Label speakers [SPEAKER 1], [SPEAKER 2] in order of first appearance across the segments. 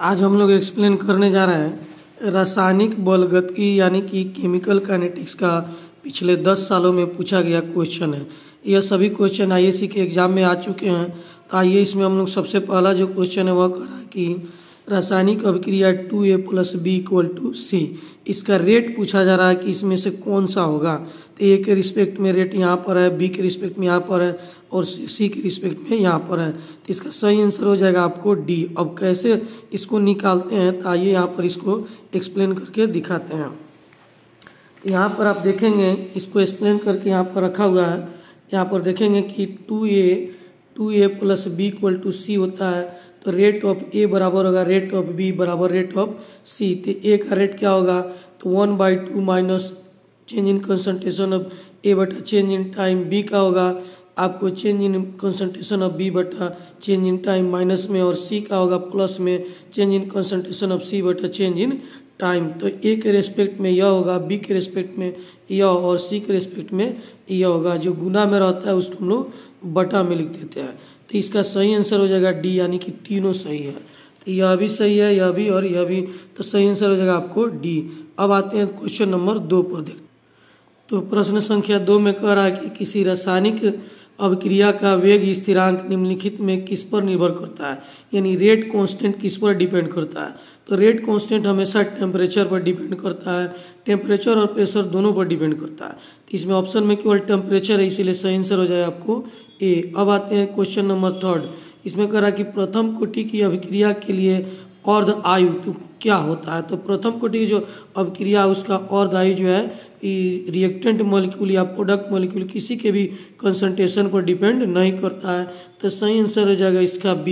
[SPEAKER 1] आज हम लोग एक्सप्लेन करने जा रहे हैं रासायनिक बलगतिकी यानी कि केमिकल काइनेटिक्स का पिछले 10 सालों में पूछा गया क्वेश्चन है। यह सभी क्वेश्चन आईएससी के एग्जाम में आ चुके हैं। तो आइए इसमें हम लोग सबसे पहला जो क्वेश्चन है वह कर रहा है कि रासायनिक अभिक्रिया 2A + B = C, इसका रेट पूछा जा रहा है कि इसमें से कौन सा होगा। तो A के रिस्पेक्ट में रेट यहाँ पर है, B के रिस्पेक्ट में यहाँ पर है और C के रिस्पेक्ट में यहाँ पर है। तो इसका सही आंसर हो जाएगा आपको D। अब कैसे इसको निकालते हैं तो आइए यहाँ पर इसको एक्सप्लेन करके दिखाते हैं। यहाँ पर आप देखेंगे इसको एक्सप्लेन करके यहाँ पर रखा हुआ है। यहाँ पर देखेंगे कि 2A + B = C होता है। तो रेट ऑफ A बराबर होगा रेट ऑफ B बराबर रेट ऑफ C। तो A का रेट क्या होगा तो 1/2 minus change in concentration of A बटा चेंज इन टाइम। B का होगा आपको change in concentration of B बटा चेंज इन टाइम माइनस में, और C का होगा प्लस में change in concentration of C बटा चेंज इन टाइम। तो A के रेस्पेक्ट में यह होगा, B के रेस्पेक्ट में यह और C के रेस्पेक्ट में यह होगा। जो गुना में रहता है उसको हम लोग बटा में लिख देते हैं। तो इसका सही आंसर हो जाएगा D, यानी कि तीनों सही है। तो यह भी सही है, यह भी और यह भी। तो सही आंसर हो जाएगा आपको D। अब आते हैं क्वेश्चन नंबर 2 पर देखते। तो प्रश्न संख्या 2 में कह रहा है कि किसी रासायनिक अभिक्रिया का वेग स्थिरांक निम्नलिखित में किस पर निर्भर करता है, यानी रेट कांस्टेंट किस पर डिपेंड करता है। तो रेट कांस्टेंट हमेशा टेम्परेचर पर डिपेंड करता है, टेम्परेचर और प्रेशर दोनों पर डिपेंड करता है। तो इसमें ऑप्शन में केवल टेम्परेचर है, इसीलिए सही आंसर हो जाएगा आपको A। अब आते हैं क्वेश्चन नंबर 3। इसमें कह रहा है कि प्रथम कोटि की अभिक्रिया के लिए अर्ध आयु तो क्या होता है। तो प्रथम कोटि की जो अभिक्रिया उसका अर्ध आयु जो है रिएक्टेंट मॉलिक्यूल या प्रोडक्ट मॉलिक्यूल किसी के भी कंसंट्रेशन पर डिपेंड नहीं करता है। तो सही आंसर हो जाएगा इसका B,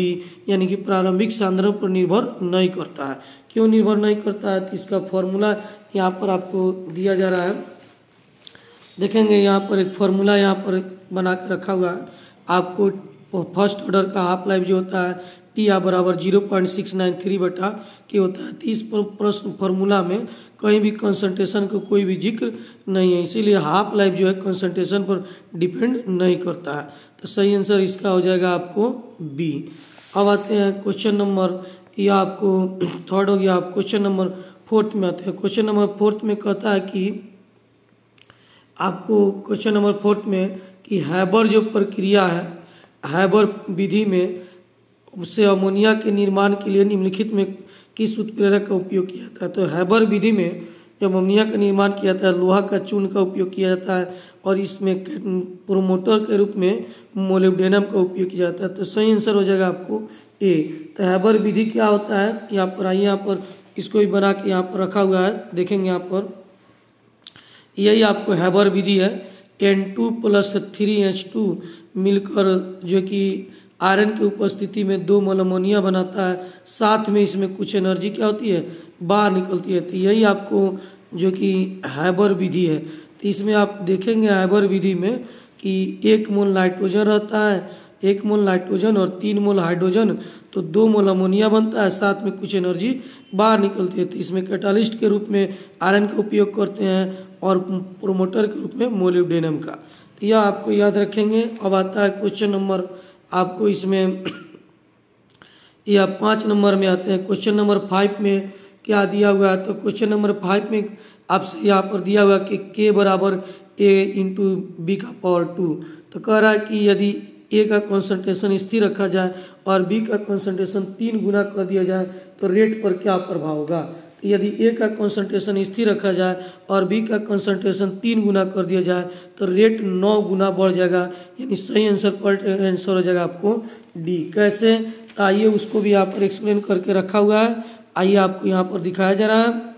[SPEAKER 1] यानी कि प्रारंभिक सांद्रण पर निर्भर नहीं करता है। क्यों निर्भर नहीं करता है तो इसका फॉर्मूला यहाँ पर आपको दिया जा रहा है। देखेंगे यहाँ पर एक फॉर्मूला यहाँ पर बना के रखा हुआ है। आपको फर्स्ट ऑर्डर का हाफ लाइफ जो होता है टी बराबर 0.693/K होता है। तो इस प्रश्न फॉर्मूला में कहीं भी कंसंट्रेशन का कोई भी जिक्र नहीं है, इसीलिए हाफ लाइफ जो है कंसंट्रेशन पर डिपेंड नहीं करता है। तो सही आंसर इसका हो जाएगा आपको B। अब आते हैं क्वेश्चन नंबर, यह आपको थर्ड हो गया। आप क्वेश्चन नंबर 4 में आते हैं। क्वेश्चन नंबर 4 में कहता है कि आपको क्वेश्चन नंबर 4 में कि हैबर जो प्रक्रिया है, हैबर विधि में उससे अमोनिया के निर्माण के लिए निम्नलिखित में किस उत्प्रेरक का उपयोग किया जाता है। तो हैबर विधि में जब अमोनिया का निर्माण किया जाता है लोहा का चूर्ण का उपयोग किया जाता है, और इसमें प्रोमोटर के रूप में मोलिब्डेनम का उपयोग किया जाता है। तो सही आंसर हो जाएगा आपको A। तो हैबर विधि क्या होता है, यहाँ पर आइए, यहाँ पर इसको भी बना के यहाँ पर रखा हुआ है। देखेंगे यहाँ पर यही आपको हैबर विधि है। N2 + 3H2 मिलकर जो कि आयरन की उपस्थिति में 2 मोल अमोनिया बनाता है, साथ में इसमें कुछ एनर्जी क्या होती है बाहर निकलती है। तो यही आपको जो कि हैबर विधि है। तो इसमें आप देखेंगे हैबर विधि में कि 1 मोल नाइट्रोजन रहता है, 1 मोल नाइट्रोजन और 3 मोल हाइड्रोजन, तो 2 मोल अमोनिया बनता है, साथ में कुछ एनर्जी बाहर निकलती है। तो इसमें कैटालिस्ट के रूप में आयरन का उपयोग करते हैं और प्रोमोटर के रूप में मोलिब्डेनम का। तो यह आपको याद रखेंगे। अब आता है क्वेश्चन नंबर आपको इसमें यह 5 नंबर में आते हैं। क्वेश्चन नंबर 5 में क्या दिया हुआ है, तो क्वेश्चन नंबर 5 में आपसे यहाँ पर दिया हुआ कि K बराबर A × B⁴ तो कह रहा है कि यदि A का कंसंट्रेशन स्थिर रखा जाए और B का कंसंट्रेशन 3 गुना कर दिया जाए तो रेट पर क्या प्रभाव होगा। तो यदि A का कंसंट्रेशन स्थिर रखा जाए और B का कंसंट्रेशन 3 गुना कर दिया जाए तो रेट 9 गुना बढ़ जाएगा, यानी सही आंसर हो जाएगा आपको D। कैसे, तो आइए उसको भी यहाँ पर एक्सप्लेन करके रखा हुआ है। आइए आपको यहाँ पर दिखाया जा रहा है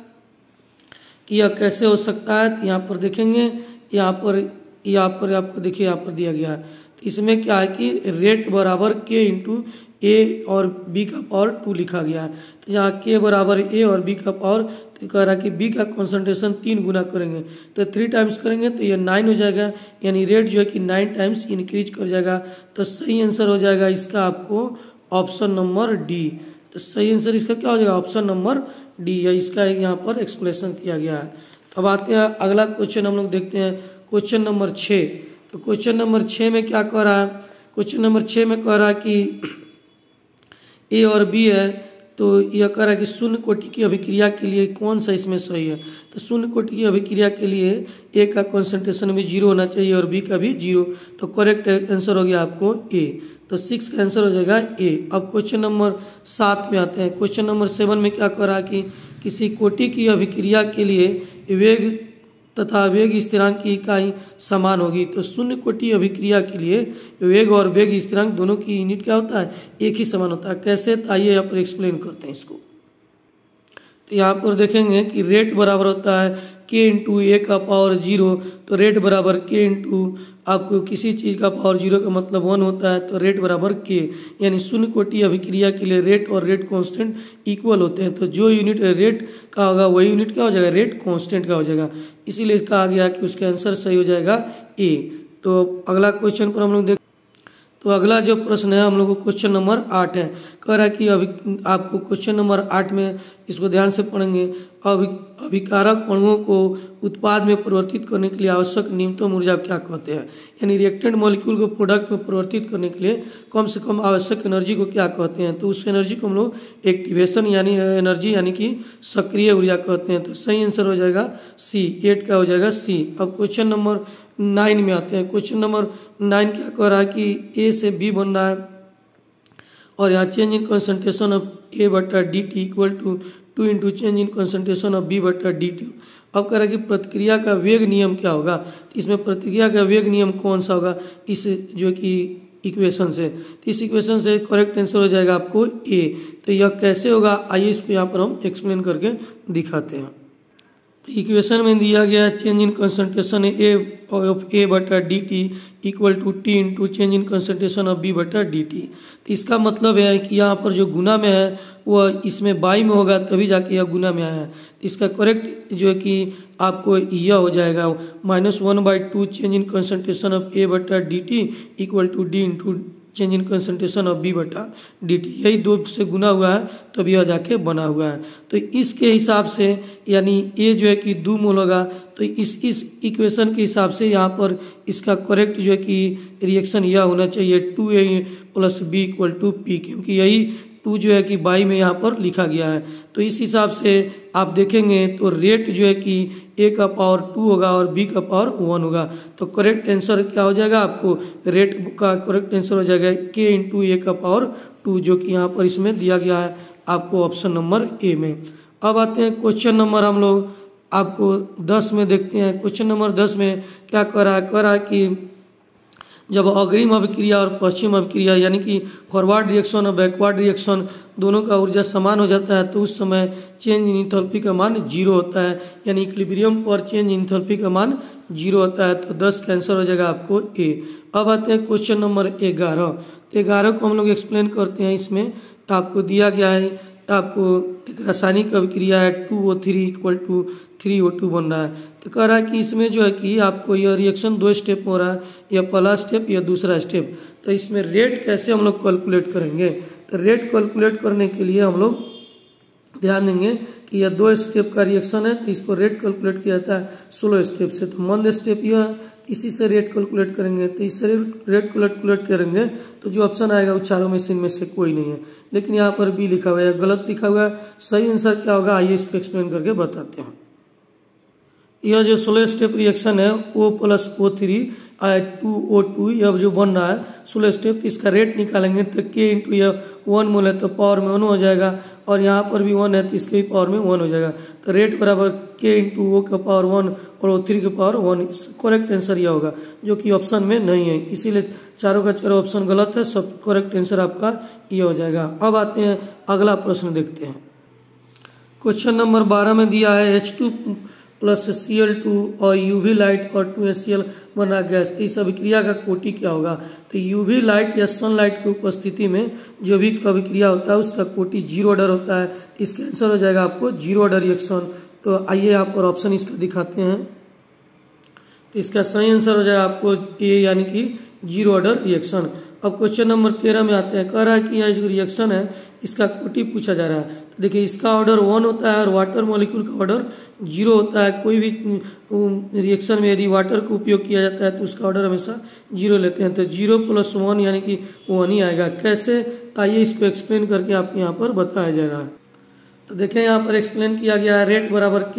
[SPEAKER 1] कि यह कैसे हो सकता है। तो यहाँ पर देखेंगे, यहाँ पर आपको देखिए यहाँ पर दिया गया है। तो इसमें क्या है कि रेट बराबर K × A और B⁴ लिखा गया है। तो यहाँ K बराबर A और B⁴, तो कह रहा है कि B का कंसंट्रेशन 3 गुना करेंगे तो 3 टाइम्स करेंगे तो ये 9 हो जाएगा, यानी रेट जो है कि 9 टाइम्स इंक्रीज कर जाएगा। तो सही आंसर हो जाएगा इसका आपको ऑप्शन नंबर D। तो सही आंसर इसका क्या हो जाएगा ऑप्शन नंबर D है। इसका यहाँ पर एक्सप्लेनेशन किया गया है। तो अब आते हैं अगला क्वेश्चन हम लोग देखते हैं, क्वेश्चन नंबर 6। तो क्वेश्चन नंबर 6 में क्या कह रहा है, क्वेश्चन नंबर 6 में कह रहा है कि A और B है तो यह कह रहा है कि शून्य कोटि की अभिक्रिया के लिए कौन सा इसमें सही है। तो शून्य कोटि की अभिक्रिया के लिए ए का कॉन्सेंट्रेशन भी 0 होना चाहिए और बी का भी 0। तो करेक्ट आंसर हो गया आपको ए। तो 6 का आंसर हो जाएगा ए। अब क्वेश्चन नंबर 7 में आते हैं। क्वेश्चन नंबर 7 में क्या कह रहा है कि किसी कोटि की अभिक्रिया के लिए वेग तथा वेग स्थिरांक की इकाई समान होगी। तो शून्य कोटि अभिक्रिया के लिए वेग और वेग स्थिरांक दोनों की यूनिट क्या होता है, एक ही समान होता है। कैसे, तो आइए यहाँ पर एक्सप्लेन करते हैं इसको। तो यहाँ पर देखेंगे कि रेट बराबर होता है के इंटू ए का पावर 0। तो रेट बराबर के इंटू आपको किसी चीज़ का पावर 0 का मतलब 1 होता है, तो रेट बराबर के। यानी शून्य कोटि अभिक्रिया के लिए रेट और रेट कांस्टेंट इक्वल होते हैं। तो जो यूनिट रेट का होगा वही यूनिट क्या हो जाएगा, रेट कांस्टेंट का हो जाएगा। इसीलिए कहा गया कि उसका आंसर सही हो जाएगा ए। तो अगला क्वेश्चन पर हम लोग देख, तो अगला जो प्रश्न है हम लोग को क्वेश्चन नंबर 8 है। कह रहा है कि अभी आपको क्वेश्चन नंबर 8 में इसको ध्यान से पढ़ेंगे। अभिकारक अणुओं को उत्पाद में परिवर्तित करने के लिए आवश्यक न्यूनतम ऊर्जा क्या कहते हैं। यानी रिएक्टेंट मॉलिक्यूल को प्रोडक्ट में परिवर्तित करने के लिए कम से कम आवश्यक एनर्जी को क्या कहते हैं। तो उस एनर्जी को हम लोग एक्टिवेशन यानी एनर्जी यानी कि सक्रिय ऊर्जा कहते हैं। तो सही आंसर हो जाएगा सी, 8 का हो जाएगा सी। अब क्वेश्चन नंबर 9 में आते हैं। क्वेश्चन नंबर 9 क्या कह रहा है कि ए से बी बन रहा है और यहाँ change in concentration of A बटा D T equal to 2 into change in concentration of B बटा डी टी। अब कह रहा है कि प्रतिक्रिया का वेग नियम क्या होगा। तो इसमें प्रतिक्रिया का वेग नियम कौन सा होगा, इस जो कि इक्वेशन से। तो इस इक्वेशन से करेक्ट आंसर हो जाएगा आपको ए। तो यह कैसे होगा, आइए इसको यहाँ पर हम एक्सप्लेन करके दिखाते हैं। तो इक्वेशन में दिया गया change in concentration A of A बटा D T equal to T into change in concentration of B बटा डी टी। तो इसका मतलब है कि यहाँ पर जो गुना में है वह इसमें बाई में होगा तभी जाके यह गुना में आया है। तो इसका करेक्ट जो है कि आपको यह हो जाएगा -1/2 change in concentration of A बटा D T equal to D into change in concentration of B बटा डी टी। यही 2 से गुना हुआ है तब यह जाके बना हुआ है। तो इसके हिसाब से यानी ए जो है कि 2 मोल होगा। तो इस इक्वेशन के हिसाब से यहाँ पर इसका करेक्ट जो है कि रिएक्शन यह होना चाहिए 2a plus B equal to P, क्योंकि यही 2 जो है कि बाई में यहाँ पर लिखा गया है। तो इस हिसाब से आप देखेंगे तो रेट जो है कि ए का पावर 2 होगा और बी का पावर 1 होगा। तो करेक्ट आंसर क्या हो जाएगा, आपको रेट का करेक्ट आंसर हो जाएगा के इंटू ए का पावर 2, जो कि यहाँ पर इसमें दिया गया है आपको ऑप्शन नंबर ए में। अब आते हैं क्वेश्चन नंबर हम लोग आपको 10 में देखते हैं। क्वेश्चन नंबर 10 में क्या कह रहा है कि जब अग्रिम अभिक्रिया और पश्चिम अभिक्रिया यानी कि फॉरवर्ड रिएक्शन और बैकवर्ड रिएक्शन दोनों का ऊर्जा समान हो जाता है तो उस समय चेंज इन इंथैल्पी का मान 0 होता है। यानी इक्विलिब्रियम पर चेंज इन इंथैल्पी का मान 0 होता है। तो 10 का आंसर हो जाएगा आपको ए। अब आते हैं क्वेश्चन नंबर 11। 11 को हम लोग एक्सप्लेन करते हैं। इसमें आपको दिया गया है, आपको एक रासायनिक अभिक्रिया है 2O3 इक्वल टू 3O2 बन रहा है। तो कह रहा है कि इसमें जो है कि आपको यह रिएक्शन 2 स्टेप में हो रहा है, यह पहला स्टेप या दूसरा स्टेप। तो इसमें रेट कैसे हम लोग कैलकुलेट करेंगे। तो रेट कैलकुलेट करने के लिए हम लोग ध्यान देंगे कि यह 2 स्टेप का रिएक्शन है, तो इसको रेट कैलकुलेट किया जाता है 16 स्टेप से। तो मंद स्टेप यह है, इसी से रेट कैलकुलेट करेंगे। तो इससे रेट कैलकुलेट करेंगे तो जो ऑप्शन आएगा वो चारों में से कोई नहीं है, लेकिन यहाँ पर बी लिखा हुआ है, गलत लिखा हुआ है। सही आंसर क्या होगा, आइए इसको एक्सप्लेन करके बताते हैं। यह जो 16 स्टेप रिएक्शन है O प्लस O3 2O2 यह जो बन रहा है 16 स्टेप, इसका रेट निकालेंगे तो K इंटू यह 1 मोल है तो पावर में 1 हो जाएगा, और यहाँ पर भी 1 है तो इसके भी पावर में 1 हो जाएगा। तो रेट बराबर K इंटू O का पावर 1 और O3 का पावर 1। करेक्ट आंसर यह होगा जो कि ऑप्शन में नहीं है, इसीलिए चारों का चारों ऑप्शन गलत है। सब करेक्ट आंसर आपका ये हो जाएगा। अब आते हैं अगला प्रश्न देखते हैं। क्वेश्चन नंबर 12 में दिया है H2 प्लस Cl2 और यूवी लाइट और 2HCl बना गैस। तो इस अभिक्रिया का कोटि क्या होगा। तो यूवी लाइट या सनलाइट की उपस्थिति में जो भी अभिक्रिया होता है उसका कोटि 0 ऑर्डर होता है। तो इसका आंसर हो जाएगा आपको 0 ऑर्डर रिएक्शन। तो आइए यहाँ पर ऑप्शन इसका दिखाते हैं। तो इसका सही आंसर हो जाएगा आपको ए, यानी कि 0 ऑर्डर रिएक्शन। अब क्वेश्चन नंबर 13 में आते हैं। कह रहा है कि यह जो रिएक्शन है इसका कोटि पूछा जा रहा है। तो देखिए इसका ऑर्डर 1 होता है और वाटर मॉलिक्यूल का ऑर्डर 0 होता है। कोई भी रिएक्शन में यदि वाटर का उपयोग किया जाता है तो उसका ऑर्डर हमेशा 0 लेते हैं। तो 0 + 1 यानी कि 1 ही आएगा। कैसे, आइए इसको एक्सप्लेन करके आपको यहाँ पर बताया जा रहा है। तो देखें यहाँ पर एक्सप्लेन किया गया है रेट बराबर K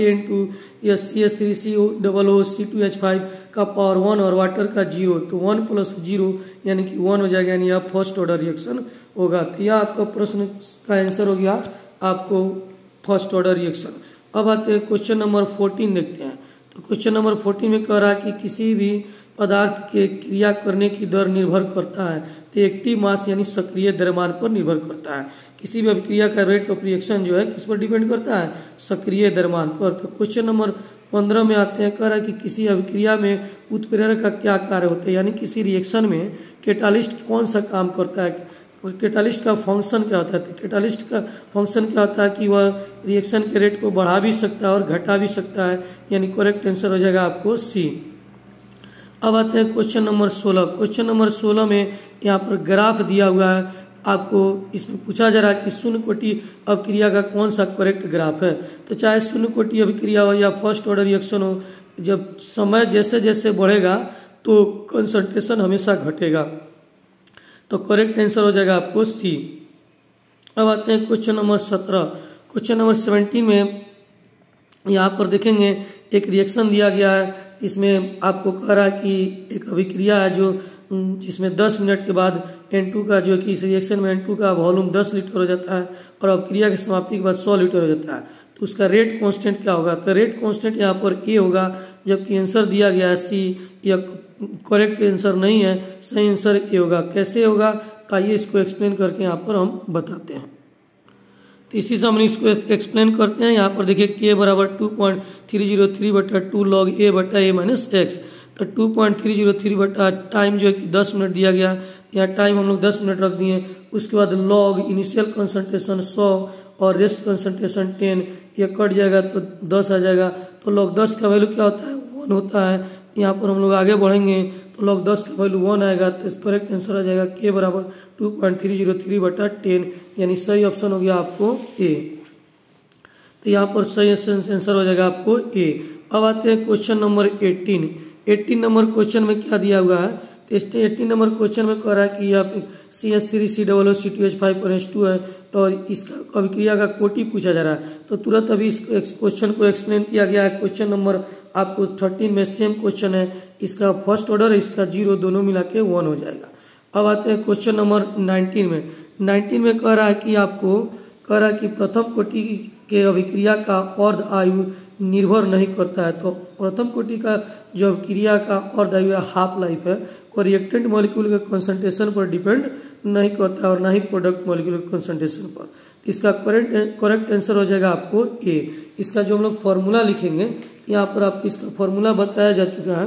[SPEAKER 1] × CH3COOC2H5 का पावर 1 और वाटर का 0। तो 1 + 0 यानी कि 1 हो जाएगा, यानी यह फर्स्ट ऑर्डर रिएक्शन होगा। तो यह आपका प्रश्न का आंसर हो गया आपको फर्स्ट ऑर्डर रिएक्शन। अब आते हैं क्वेश्चन नंबर 14 देखते हैं। तो क्वेश्चन नंबर 14 में कह रहा है कि किसी भी पदार्थ के क्रिया करने की दर निर्भर करता है। तो एक्टिव मास यानी सक्रिय द्रव्यमान पर निर्भर करता है। किसी भी अभिक्रिया का रेट ऑफ रिएक्शन जो है किस पर डिपेंड करता है, सक्रिय द्रव्यमान पर। तो क्वेश्चन नंबर 15 में आते हैं, कह रहा है कि किसी अभिक्रिया में उत्प्रेरक का क्या कार्य होता है, यानी किसी रिएक्शन में कैटालिस्ट कौन सा काम करता है, कैटालिस्ट का फंक्शन क्या होता है। तो कैटालिस्ट का फंक्शन क्या होता है कि वह रिएक्शन के रेट को बढ़ा भी सकता है और घटा भी सकता है, यानी करेक्ट आंसर हो जाएगा आपको सी। अब आते हैं क्वेश्चन नंबर 16। क्वेश्चन नंबर 16 में यहाँ पर ग्राफ दिया हुआ है आपको। इसमें पूछा जा रहा है कि शून्य कोटि अभिक्रिया का कौन सा करेक्ट ग्राफ है। तो चाहे शून्य कोटि अभिक्रिया हो या फर्स्ट ऑर्डर रिएक्शन हो, जब समय जैसे जैसे बढ़ेगा तो कंसंट्रेशन हमेशा घटेगा। तो करेक्ट आंसर हो जाएगा आपको सी। अब आते हैं क्वेश्चन नंबर 17। क्वेश्चन नंबर 17 में यहाँ पर देखेंगे एक रिएक्शन दिया गया है। इसमें आपको कह रहा है कि एक अभिक्रिया है जो जिसमें 10 मिनट के बाद N2 का जो कि इस रिएक्शन में N2 का वॉल्यूम 10 लीटर हो जाता है और अभिक्रिया की समाप्ति के बाद 100 लीटर हो जाता है। तो उसका रेट कांस्टेंट क्या होगा। तो रेट कांस्टेंट यहाँ पर ए होगा, जबकि आंसर दिया गया है सी। यह करेक्ट आंसर नहीं है, सही आंसर ए होगा। कैसे होगा, आइए इसको एक्सप्लेन करके यहाँ पर हम बताते हैं। तो इसी से हम इसको एक्सप्लेन करते हैं। यहाँ पर देखिए K बराबर 2.303/2 log A बटा A माइनस एक्स। तो 2.303 बटा टाइम जो है कि 10 मिनट दिया गया, यहाँ टाइम हम लोग 10 मिनट रख दिए। उसके बाद लॉग इनिशियल कंसंट्रेशन 100 और रेस्ट कंसंट्रेशन 10, ये कट जाएगा तो 10 आ जाएगा। तो लॉग 10 का वैल्यू क्या होता है, 1 होता है। यहाँ पर हम लोग आगे बढ़ेंगे तो लॉग 10 का वैल्यू 1 आएगा। तो करेक्ट आंसर आ जाएगा K बराबर 2.303/10, यानी सही ऑप्शन हो गया आपको ए। तो यहाँ पर सही आंसर हो जाएगा आपको ए। अब आते हैं क्वेश्चन नंबर 18। 18 नंबर क्वेश्चन में क्या दिया हुआ है। तो 18 नंबर क्वेश्चन में कह रहा है कि यह CH3COOC2H5 है और इसका अभिक्रिया का कोटि पूछा जा रहा है। तो तुरंत अभी इस क्वेश्चन को एक्सप्लेन किया गया है। क्वेश्चन नंबर आपको 13 में सेम क्वेश्चन है, इसका फर्स्ट ऑर्डर इसका 0 दोनों मिला के 1 हो जाएगा। अब आते हैं क्वेश्चन नंबर 19 में। 19 में कह रहा है कि आपको कह रहा है कि प्रथम कोटि के अभिक्रिया का अर्ध आयु निर्भर नहीं करता है। तो प्रथम कोटि का जो अभिक्रिया का अर्ध आयु हाफ लाइफ है, वो रिएक्टेंट मॉलिक्यूल के कंसंट्रेशन पर डिपेंड नहीं करता और ना ही प्रोडक्ट मॉलिक्यूल के कंसंट्रेशन पर। इसका करेक्ट आंसर हो जाएगा आपको ए। इसका जो हम लोग फॉर्मूला लिखेंगे, यहाँ पर आपको इसका फॉर्मूला बताया जा चुका है।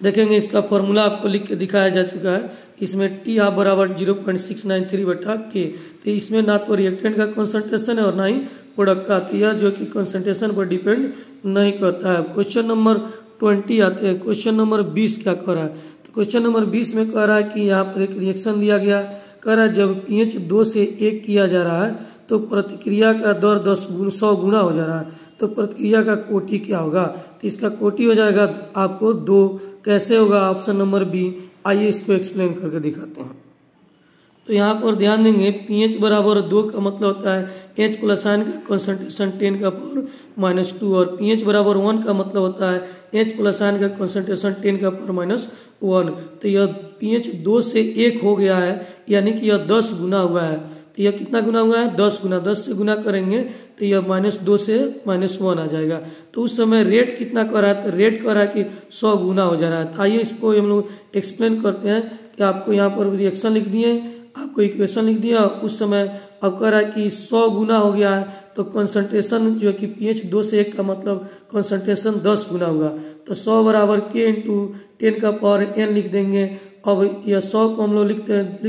[SPEAKER 1] देखेंगे इसका फॉर्मूला आपको लिख के दिखाया जा चुका है। इसमें T हाफ बराबर 0.693/K। तो इसमें ना तो रिएक्टेंट का कंसंट्रेशन है और ना ही प्रोडक्ट का, तो यह जो कि कंसंट्रेशन पर डिपेंड नहीं करता है। क्वेश्चन नंबर 20 आते हैं। क्वेश्चन नंबर 20 क्या कह रहा है। तो क्वेश्चन नंबर 20 में कह रहा है कि यहाँ पर एक रिएक्शन दिया गया, कह रहा है जब pH 2 से 1 किया जा रहा है तो प्रतिक्रिया का दर 100 गुना हो जा रहा है। तो प्रतिक्रिया का कोटि क्या होगा। तो इसका कोटि हो जाएगा आपको 2। कैसे होगा, ऑप्शन नंबर बी। आइए इसको एक्सप्लेन करके दिखाते हैं। तो यहाँ पर ध्यान देंगे pH बराबर 2 का मतलब होता है H प्लस आयन का कंसंट्रेशन 10 का पावर -2 और pH बराबर 1 का मतलब होता है H प्लस आयन का कंसंट्रेशन 10 का पावर -1। तो यह pH 2 से 1 हो गया है, यानी कि यह 10 गुना हुआ है। तो यह कितना गुना हुआ है, 10 गुना। 10 से गुना करेंगे तो यह -2 से -1 आ जाएगा। तो उस समय रेट कितना कर रहा है, तो रेट कर रहा है कि 100 गुना हो जा रहा है। तो आइए इसको हम लोग एक्सप्लेन करते हैं कि आपको यहाँ पर रिएक्शन लिख दिए, आपको इक्वेशन लिख दिया। उस समय अब कह रहा है कि 100 गुना हो गया है, तो कंसंट्रेशन जो है कि pH 2 से 1 का मतलब कंसंट्रेशन 10 गुना होगा। तो 100 बराबर K × 10 का पावर n लिख देंगे। अब यह 100 को हम लोग लिख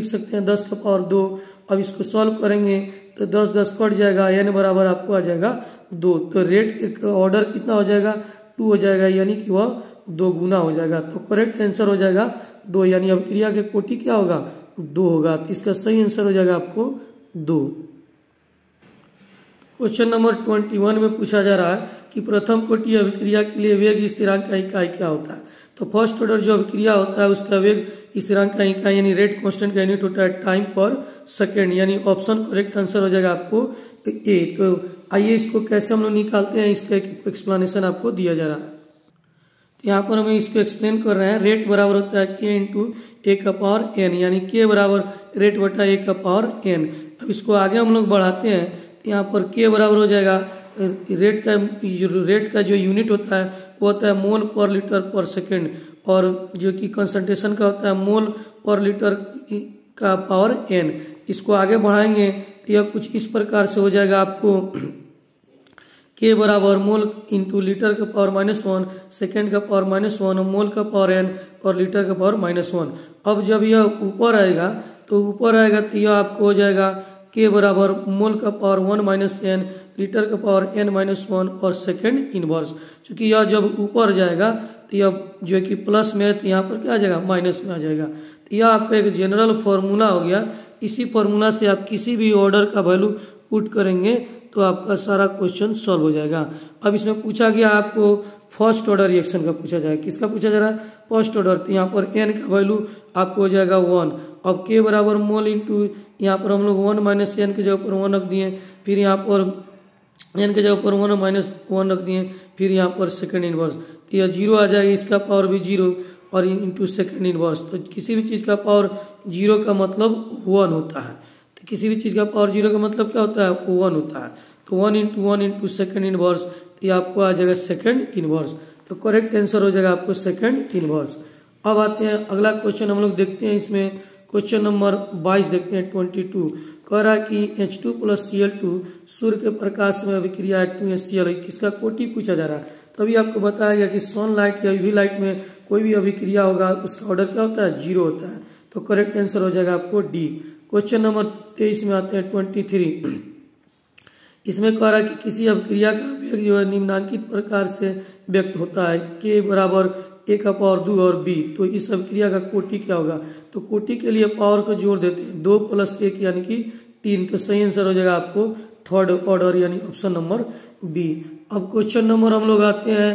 [SPEAKER 1] सकते हैं 10 का पावर 2। अब इसको सॉल्व करेंगे तो 10 कट जाएगा, n बराबर आपको आ जाएगा 2। तो रेट ऑर्डर कितना हो जाएगा, 2 हो जाएगा, यानी कि वह 2 गुना हो जाएगा। तो करेक्ट आंसर हो जाएगा 2, यानी अभिक्रिया के कोटि क्या होगा, 2 होगा। तो इसका सही आंसर हो जाएगा आपको 2। क्वेश्चन नंबर 21 में पूछा जा रहा है कि प्रथम कोटि अभिक्रिया के लिए वेग स्थिरांक का इकाई क्या होता है। तो फर्स्ट ऑर्डर जो अभिक्रिया होता है उसका वेग स्थिरांक का इकाई यानी रेट कांस्टेंट का यूनिट होता है टाइम पर सेकेंड, यानी ऑप्शन करेक्ट आंसर हो जाएगा आपको ए। तो आइए इसको कैसे हम लोग निकालते हैं, इसका एक एक्सप्लेनेशन आपको दिया जा रहा है। तो यहाँ पर हम इसको एक्सप्लेन कर रहे हैं। रेट बराबर होता है के इंटू ए का पावर एन, यानी के बराबर रेट बटा ए का पावर एन। अब इसको आगे हम लोग बढ़ाते हैं तो यहाँ पर के बराबर हो जाएगा रेट का जो यूनिट होता है वो होता है मोल पर लीटर पर सेकेंड, और जो कि कंसंट्रेशन का होता है मोल पर लीटर का पावर एन। इसको आगे बढ़ाएंगे तो यह कुछ इस प्रकार से हो जाएगा आपको के बराबर मोल इंटू लीटर का पावर -1, सेकेंड का पावर -1, मोल का पावर एन और लीटर का पावर -1। अब जब यह ऊपर आएगा तो यह आपको हो जाएगा के बराबर मोल का पावर 1 माइनस एन, लीटर का पावर n-1 और सेकेंड इनवर्स। चूंकि यह जब ऊपर जाएगा तो यह जो है कि प्लस में है तो यहाँ पर क्या आ जाएगा माइनस में आ जाएगा। तो यह आपका एक जनरल फॉर्मूला हो गया। इसी फॉर्मूला से आप किसी भी ऑर्डर का वैल्यू पुट करेंगे तो आपका सारा क्वेश्चन सॉल्व हो जाएगा। अब इसमें पूछा गया आपको फर्स्ट ऑर्डर रिएक्शन का पूछा जाएगा। किसका पूछा जा रहा है? First order. तो यहाँ पर n का वैल्यू आपको हो जाएगा 1। अब k बराबर मोल इंटू यहाँ पर हम लोग 1 माइनस एन के जगह पर 1 रख दिए, फिर यहाँ पर n के जगह पर 1 माइनस 1 रख दिए, फिर यहाँ पर सेकंड इनवर्स। तो यह 0 आ जाएगा, इसका पावर भी 0 और इंटू सेकंड इनवर्स। तो किसी भी चीज़ का पावर 0 का मतलब 1 होता है। तो किसी भी चीज़ का पावर 0 का मतलब क्या होता है? 1 होता है। तो 1 इंटू सेकंड इनवर्स, तो ये आपको आ जाएगा सेकंड इनवर्स। तो करेक्ट आंसर हो जाएगा आपको सेकंड इनवर्स। अब आते हैं अगला क्वेश्चन हम लोग देखते हैं। इसमें क्वेश्चन नंबर 22 देखते हैं 22। कह रहा है कि H2 प्लस Cl2 सूर्य के प्रकाश में अभिक्रिया H2SCl, किसका कोटि पूछा जा रहा है। तो अभी आपको बताया गया कि सनलाइट या यूवी लाइट में कोई भी अभिक्रिया होगा उसका ऑर्डर क्या होता है? 0 होता है। तो करेक्ट आंसर हो जाएगा आपको डी। क्वेश्चन नंबर 23 में आते हैं 23। इसमें कह रहा है कि किसी अभिक्रिया का वेग जो है निम्नांकित प्रकार से व्यक्त होता है, के बराबर ए का पावर 2 और बी। तो इस अभिक्रिया का कोटि क्या होगा? तो कोटि के लिए पावर को जोड़ देते हैं, 2 + 1 यानी कि 3। तो सही आंसर हो जाएगा आपको थर्ड ऑर्डर यानी ऑप्शन नंबर बी। अब क्वेश्चन नंबर हम लोग आते हैं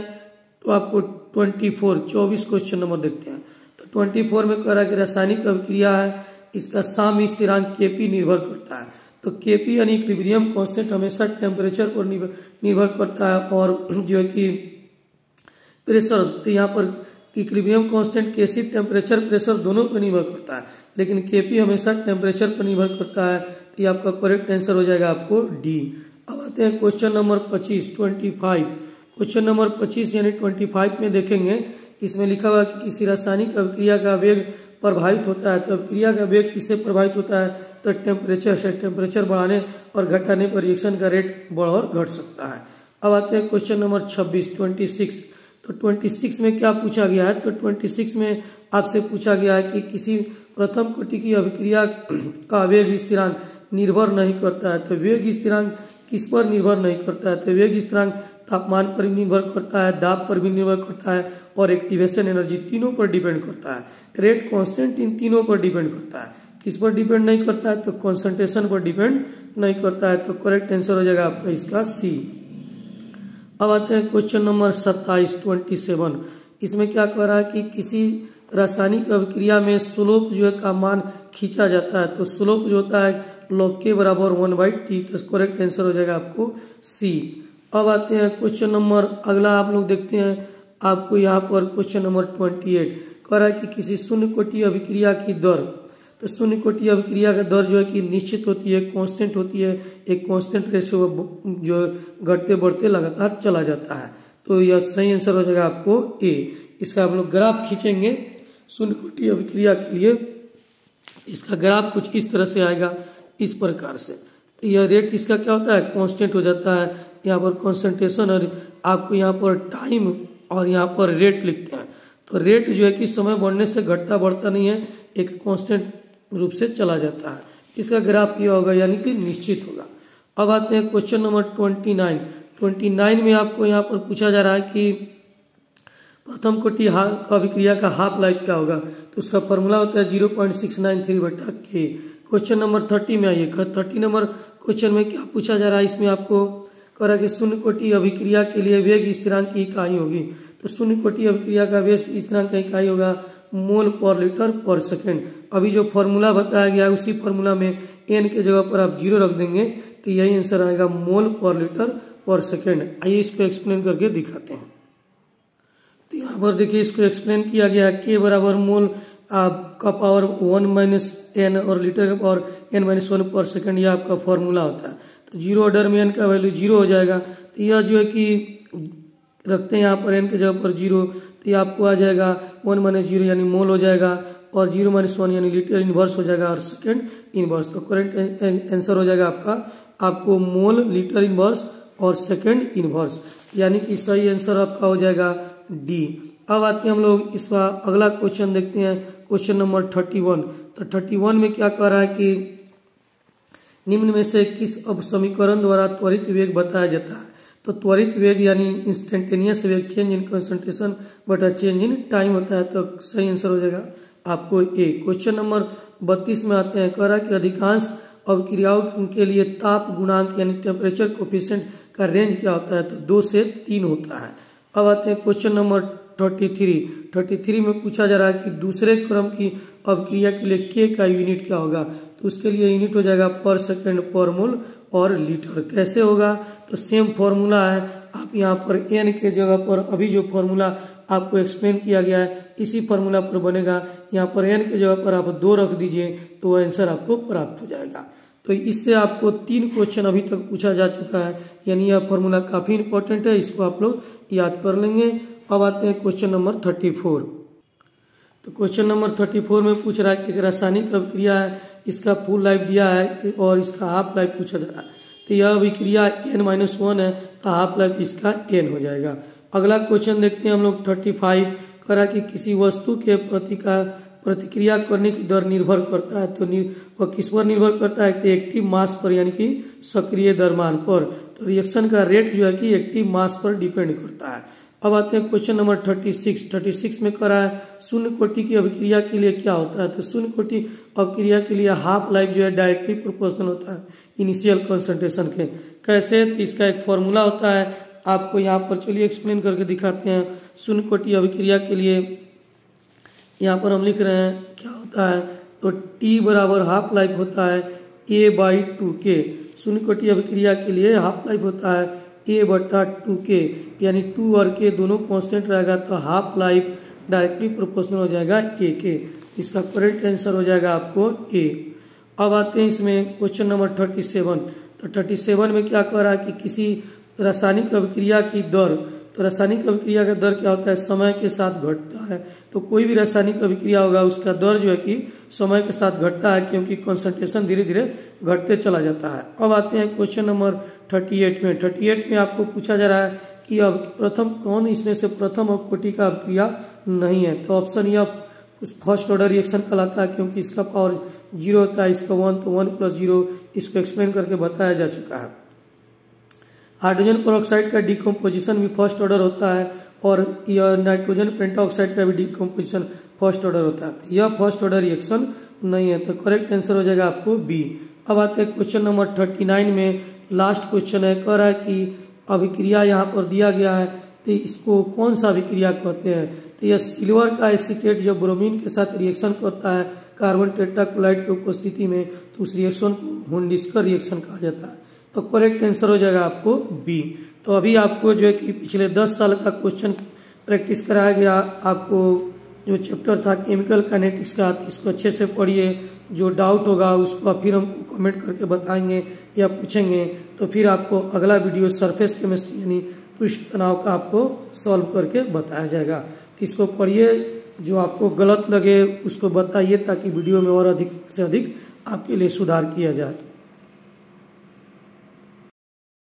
[SPEAKER 1] तो आपको 24 क्वेश्चन नंबर देखते हैं। तो 24 में कह रहा है कि रासायनिक अभिक्रिया है, इसका साम्य स्थिरांक Kp निर्भर करता है। तो Kp यानी इक्विलिब्रियम कांस्टेंट हमेशा टेम्परेचर पर निर्भर करता है, और जो है कि प्रेशर, तो यहाँ पर equilibrium constant Kc temperature pressure दोनों पर निर्भर करता है, लेकिन Kp हमेशा टेम्परेचर पर निर्भर करता है। तो ये आपका करेक्ट आंसर हो जाएगा आपको डी। अब आते हैं क्वेश्चन नंबर 25 क्वेश्चन नंबर 25 यानी 25 में देखेंगे। इसमें लिखा हुआ कि किसी रासायनिक अभिक्रिया का वेग प्रभावित होता है। तो अभिक्रिया का वेग किससे प्रभावित होता है? तो टेम्परेचर से। टेम्परेचर बढ़ाने और घटाने पर रिएक्शन का रेट बढ़ और घट सकता है। अब आते हैं क्वेश्चन नंबर 26। तो 26 में क्या पूछा गया है? तो 26 में आपसे पूछा गया है कि किसी प्रथम कोटि की अभिक्रिया का वेग स्थिरांक निर्भर नहीं करता है। तो वेग स्थिरांक किस पर निर्भर नहीं करता है? तो वेग स्थिरांक तापमान पर भी निर्भर करता है, दाब पर भी निर्भर करता है और एक्टिवेशन एनर्जी, तीनों पर डिपेंड करता है। रेट कांस्टेंट इन तीनों पर डिपेंड करता है। किस पर डिपेंड नहीं करता है? तो कंसंट्रेशन पर डिपेंड नहीं करता है। तो करेक्ट आंसर हो जाएगा आपका इसका सी। अब आते हैं क्वेश्चन नंबर 27। इसमें क्या कह रहा है कि किसी रासायनिक अभिक्रिया में स्लोप जो है का मान खींचा जाता है। तो स्लोप जो होता है log k बराबर 1/t। तो करेक्ट आंसर हो जाएगा आपको सी। अब आते हैं क्वेश्चन नंबर अगला आप लोग देखते हैं। आपको यहाँ पर क्वेश्चन नंबर 28 कह रहा है कि किसी शून्य कोटि अभिक्रिया की दर। तो शून्य कोटि अभिक्रिया का दर जो है कि निश्चित होती है, कांस्टेंट होती है, एक कांस्टेंट रेशियो जो घटते बढ़ते लगातार चला जाता है। तो यह सही आंसर हो जाएगा आपको ए। इसका हम लोग ग्राफ खींचेंगे शून्य कोटि अभिक्रिया के लिए। इसका ग्राफ कुछ इस तरह से आएगा, इस प्रकार से। तो यह रेट इसका क्या होता है? कांस्टेंट हो जाता है। यहाँ पर कंसंट्रेशन और आपको यहाँ पर टाइम और यहाँ पर रेट लिखते हैं। तो रेट जो है कि समय बढ़ने से घटता बढ़ता नहीं है, एक कांस्टेंट रूप से चला जाता है। इसका ग्राफ यह होगा यानी कि निश्चित होगा। अब आते हैं क्वेश्चन नंबर 29 में आपको यहाँ पर पूछा जा रहा है कि प्रथम कोटि अभिक्रिया का हाफ लाइफ क्या होगा। तो उसका फॉर्मूला होता है 0.693/K। क्वेश्चन नंबर 30 में आइए। 30 नंबर क्वेश्चन में क्या पूछा जा रहा है, इसमें आपको कह रहा है कि शून्य कोटि अभिक्रिया के लिए वेग स्थिरांक की इकाई होगी। तो शून्य कोटि अभिक्रिया का वेग स्थिरांक की इकाई होगा मोल पर लीटर पर सेकेंड। अभी जो फॉर्मूला बताया गया है उसी फॉर्मूला में n के जगह पर आप 0 रख देंगे तो यही आंसर आएगा मोल पर लीटर पर सेकेंड। आइए इसको एक्सप्लेन करके दिखाते हैं। तो यहाँ पर देखिए इसको एक्सप्लेन किया गया है k बराबर मोल आपका पावर 1 - n और लीटर का पावर n-1 पर सेकेंड, यह आपका फॉर्मूला होता है। तो 0 ऑर्डर में n का वैल्यू 0 हो जाएगा। तो यह जो है कि रखते हैं यहाँ पर n के जगह पर 0, तो ये आपको आ जाएगा 1 - 0 यानी मोल हो जाएगा, और 0 - 1 यानी लीटर इनवर्स हो जाएगा और सेकेंड इनवर्स। तो करेक्ट आंसर हो जाएगा आपको मोल, लीटर इनवर्स और सेकेंड इनवर्स, यानी कि सही आंसर आपका हो जाएगा डी। अब आते हैं हम लोग इसका अगला क्वेश्चन देखते हैं, क्वेश्चन नंबर 31। तो 31 में क्या कह रहा है कि निम्न में से किस अब समीकरण द्वारा त्वरित वेग बताया जाता है। तो त्वरित वेग यानी इंस्टेंटेनियस वेग चेंज इन कंसंट्रेशन बटा चेंज इन टाइम होता है। तो सही आंसर हो जाएगा आपको ए। क्वेश्चन नंबर 32 में आते हैं, कह रहा है कि अधिकांश अभिक्रियाओं के लिए ताप गुणांक यानी टेम्परेचर कोफिशिएंट का रेंज क्या होता है। तो 2 से 3 होता है। अब आते हैं क्वेश्चन नंबर 33 में पूछा जा रहा है कि दूसरे क्रम की अभिक्रिया के लिए k का यूनिट क्या होगा। तो उसके लिए यूनिट हो जाएगा पर सेकंड, पर मोल और लीटर। कैसे होगा, तो सेम फॉर्मूला है। आप यहाँ पर n के जगह पर अभी जो फॉर्मूला आपको एक्सप्लेन किया गया है इसी फॉर्मूला पर बनेगा। यहाँ पर n के जगह पर आप 2 रख दीजिए तो आंसर आपको प्राप्त हो जाएगा। तो इससे आपको 3 क्वेश्चन अभी तक पूछा जा चुका है, यानी यह फॉर्मूला काफी इंपॉर्टेंट है, इसको आप लोग याद कर लेंगे। अब आते हैं क्वेश्चन नंबर 34। तो क्वेश्चन नंबर 34 में पूछ रहा है कि रासायनिक अभिक्रिया है, इसका फुल लाइफ दिया है और इसका हाफ लाइफ पूछा जा रहा है। तो यह अभिक्रिया n-1 है, तो हाफ लाइफ इसका n हो जाएगा। अगला क्वेश्चन देखते हैं हम लोग 35। कह रहा है कि किसी वस्तु के प्रतिक्रिया करने की दर निर्भर करता है। तो वह किस पर निर्भर करता है, तो एक्टिव मास पर यानी कि सक्रिय द्रव्यमान पर। तो रिएक्शन का रेट जो है कि एक्टिव मास पर डिपेंड करता है। अब आते हैं क्वेश्चन नंबर 36 में कह रहा है शून्य कोटि की अभिक्रिया के लिए क्या होता है। तो शून्य कोटि अभिक्रिया के लिए हाफ लाइफ जो है डायरेक्टली प्रोपोर्शनल होता है इनिशियल कंसंट्रेशन के। कैसे, तो इसका एक फॉर्मूला होता है, आपको यहाँ पर चलिए एक्सप्लेन करके दिखाते हैं। शून्य कोटि अभिक्रिया के लिए यहाँ पर हम लिख रहे हैं क्या होता है, तो T बराबर हाफ लाइफ होता है A/2K। शून्य कोटि अभिक्रिया के लिए हाफ लाइफ होता है A/2K, यानी 2 और K दोनों कांस्टेंट रहेगा तो हाफ लाइफ डायरेक्टली प्रोपोर्शनल हो जाएगा A के। इसका करेक्ट आंसर हो जाएगा आपको A। अब आते हैं इसमें क्वेश्चन नंबर 37। तो 37 में क्या कह रहा है कि किसी रासायनिक अभिक्रिया की दर, तो रासायनिक अभिक्रिया का दर क्या होता है, समय के साथ घटता है। तो कोई भी रासायनिक अभिक्रिया होगा उसका दर जो है कि समय के साथ घटता है, क्योंकि कंसंट्रेशन धीरे धीरे घटते चला जाता है। अब आते हैं क्वेश्चन नंबर 38 में। 38 में आपको पूछा जा रहा है कि अब प्रथम कौन इसमें से प्रथम कोटि का अभिक्रिया नहीं है। तो ऑप्शन यह फर्स्ट ऑर्डर रिएक्शन कहलाता है, क्योंकि इसका पावर 0 होता है, इसका 1, तो 1 + 0 इसको एक्सप्लेन करके बताया जा चुका है। हाइड्रोजन पेरोक्साइड का डिकम्पोजिशन भी फर्स्ट ऑर्डर होता है, और यह नाइट्रोजन पेंटाऑक्साइड का भी डिकम्पोजिशन फर्स्ट ऑर्डर होता है। यह फर्स्ट ऑर्डर रिएक्शन नहीं है, तो करेक्ट आंसर हो जाएगा आपको बी। अब आते हैं क्वेश्चन नंबर 39 में, लास्ट क्वेश्चन है। कह रहा है कि अभिक्रिया यहाँ पर दिया गया है, तो इसको कौन सा अभिक्रिया कहते हैं। तो यह सिल्वर का एसीटेट जब ब्रोमीन के साथ रिएक्शन करता है कार्बन टेट्राक्लोराइड की उपस्थिति में, तो उस रिएक्शन को हुंडिस्कर रिएक्शन कहा जाता है। तो करेक्ट आंसर हो जाएगा आपको बी। तो अभी आपको जो है कि पिछले 10 साल का क्वेश्चन प्रैक्टिस कराया गया। आपको जो चैप्टर था केमिकल काइनेटिक्स का, इसको अच्छे से पढ़िए। जो डाउट होगा उसको फिर हमको कमेंट करके बताएंगे या पूछेंगे, तो फिर आपको अगला वीडियो सरफेस केमिस्ट्री यानी पृष्ठ तनाव का आपको सॉल्व करके बताया जाएगा। तो इसको पढ़िए, जो आपको गलत लगे उसको बताइए, ताकि वीडियो में और अधिक से अधिक आपके लिए सुधार किया जाए।